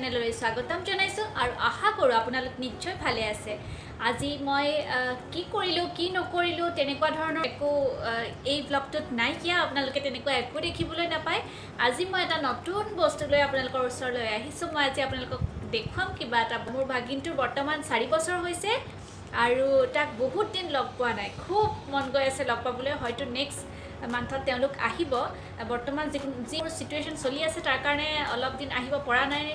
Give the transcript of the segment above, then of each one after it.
চেনেললৈ স্বাগতম জনাইছো আৰু আশা কৰোঁ আপোনালোক নিশ্চয় ভালে আছে। আজি মই কি কৰিলোঁ কি নকৰিলোঁ তেনেকুৱা ধৰণৰ একো এই ব্লগটোত নাইকিয়া, আপোনালোকে তেনেকুৱা একো দেখিবলৈ নাপায়। আজি মই এটা নতুন বস্তু লৈ আপোনালোকৰ ওচৰলৈ আহিছোঁ। মই আজি আপোনালোকক দেখুৱাম কিবা এটা। মোৰ ভাগিনটোৰ বৰ্তমান 4 বছৰ হৈছে আৰু তাক বহুত দিন লগ পোৱা নাই। খুব মন গৈ আছে লগ পাবলৈ। হয়তো নেক্সট মান্থত তেওঁলোক আহিব। বৰ্তমান যি চিটুৱেশ্যন চলি আছে তাৰ কাৰণে অলপ দিন আহিব পৰা নাই।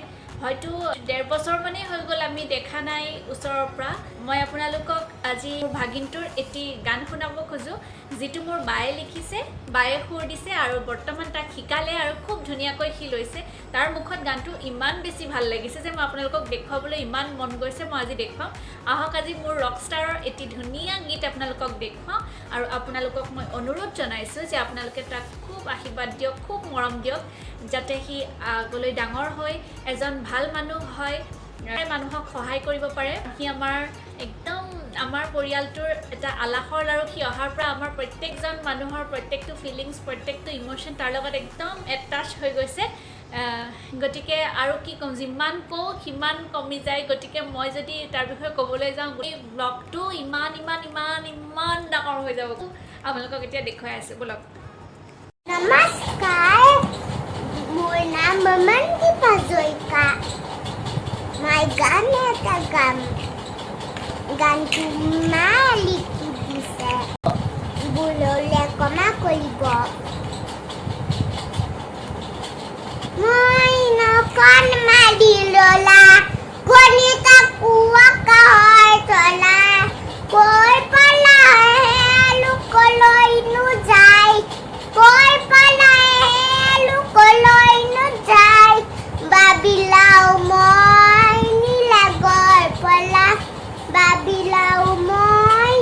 হয়তো 1.5 বছৰ মানেই হৈ গ'ল আমি দেখা নাই ওচৰৰ পৰা। মই আপোনালোকক আজি মোৰ ভাগিনটোৰ এটি গান শুনাব খোজোঁ, যিটো মোৰ বায়ে লিখিছে, বায়ে সুৰ দিছে আৰু বৰ্তমান তাক শিকালে আৰু খুব ধুনীয়াকৈ সি লৈছে। তাৰ মুখত গানটো ইমান বেছি ভাল লাগিছে যে মই আপোনালোকক দেখুৱাবলৈ ইমান মন গৈছে। মই আজি দেখুৱাম। আহক আজি মোৰ ৰকষ্টাৰৰ এটি ধুনীয়া গীত আপোনালোকক দেখুৱাওঁ আৰু আপোনালোকক মই অনুৰোধ জনাইছোঁ যে আপোনালোকে তাক খুব আশীৰ্বাদ দিয়ক, খুব মৰম দিয়ক, যাতে সি আগলৈ ডাঙৰ হৈ এজন ভাল মানুহ হয়, মানুহক সহায় কৰিব পাৰে। সি একদম আমাৰ পৰিয়ালটোৰ এটা আলাসৰ লাৰু। সি অহাৰ পৰা আমাৰ প্ৰত্যেকজন মানুহৰ প্ৰত্যেকটো ফিলিংছ, প্ৰত্যেকটো ইম'শ্যন তাৰ লগত একদম এটাচ হৈ গৈছে। গতিকে আৰু কি ক'ম, যিমান কওঁ সিমান কমি যায়। গতিকে মই যদি তাৰ বিষয়ে ক'বলৈ যাওঁ এই ব্লগটো ইমান ডাঙৰ হৈ যাব। আপোনালোকক এতিয়া দেখুৱাই আছোঁ, বলক। নমস্কাৰ, মোৰ নাম অমনদীপ হাজৰিকা। মই গান এটা গাম। গানটো মায়ে লিখি দিছে, ভুললে ক্ষমা কৰিব। মই নকন মাৰি ললা কণিতা কুৱাকা হয় তলা, কৈ পেলাই লোকলৈ নোযায়, কৈ পেলাই লোকলৈ নোযায়। বাবিলাও মই নীলা গৈ পলা, বাবিলাও মই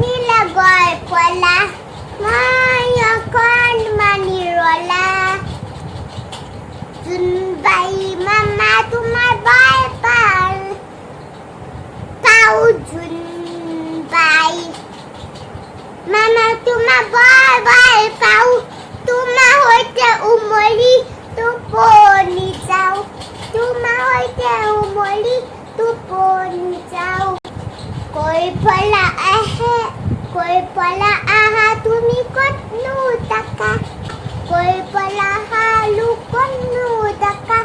নীলা গৈ পলা। মই অকণ মানি ৰলা, জোনবাই মামা তোমাৰ বাই পাল পাও, জোনবাই মামা তোমাৰ বাই পাও, তোমাৰ সৈতে উমলি টোপনি যাওঁ, তোমাৰ সৈতে উমলি টোপনি যাওঁ। কৈ পেলা আহে, কৈ পেলা আহা তুমি ক'তনো থাকা, কৈ পেলা আহা ক'তনো থাকা,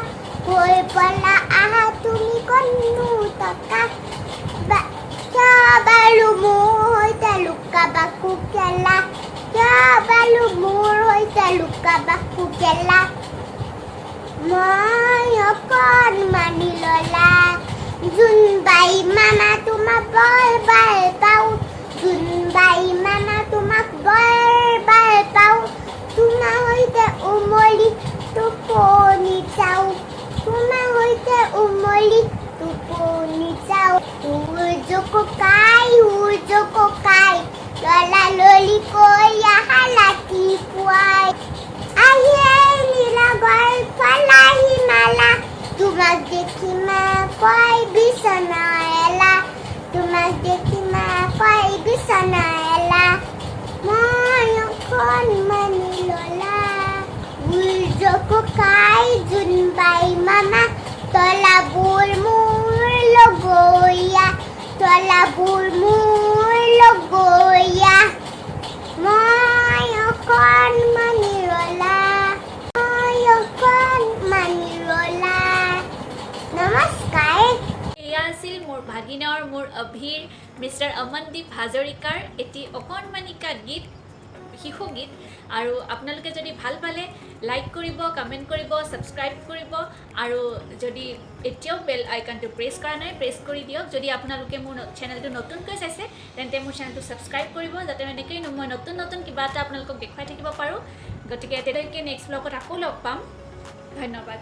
কৈ পেলা আহা তুমি ক'তনো থাকা। কিয় বাৰু মোৰ সৈতে লুকা-ভাকু খেলা, কিয় বাৰু মোৰ সৈতে লুকা-ভাকু খেলা। মই অকণ মানি ললা, জোনবাই মামা তোমাক বৰ ভাল পাওঁ, জোনবাই মামা তোমাক বৰ ভাল পাওঁ। তোমাৰ সৈতে উমলি টোপনি যাওঁ, তোমাৰ সৈতে উমলি টোপনি যাওঁ। সূৰ্য ককাই ললা ললি কৈ আহা ৰাতিপুৱাই, আহিয়ে নীলা গৈ পেলাহি মালা। তোমাক দেখি মা কয় বিচনা এলা, তোমাক দেখি মা কয় বিচনা এলা। মই অকণ মানি ললা, সূৰ্য ককাই জোনবাই মামা তলাবোৰ মোৰ লগৰীয়া, তলাবোৰ মোৰ লগৰীয়া। মই অকণ মানি ৰলা, মই অকণ মানি ৰলা। নমস্কাৰ। এয়া আছিল মোৰ ভাগিনৰ, মোৰ অভিৰ, মিষ্টাৰ অমনদীপ হাজৰিকাৰ এটি অকণমানিকা গীত, শিশু গীত। আৰু আপোনালোকে যদি ভাল পালে লাইক কৰিব, কমেণ্ট কৰিব, ছাবস্ক্ৰাইব কৰিব আৰু যদি এতিয়াও বেল আইকনটো প্ৰেছ কৰা নাই প্ৰেছ কৰি দিয়ক। যদি আপোনালোকে মোৰ চেনেলটো নতুনকৈ চাইছে তেন্তে মোৰ চেনেলটো ছাবস্ক্ৰাইব কৰিব, যাতে এনেকৈয়ে মই নতুন কিবা এটা আপোনালোকক দেখুৱাই থাকিব পাৰোঁ। গতিকে তেতিয়ালৈকে নেক্সট ব্লগত আকৌ লগ পাম। ধন্যবাদ।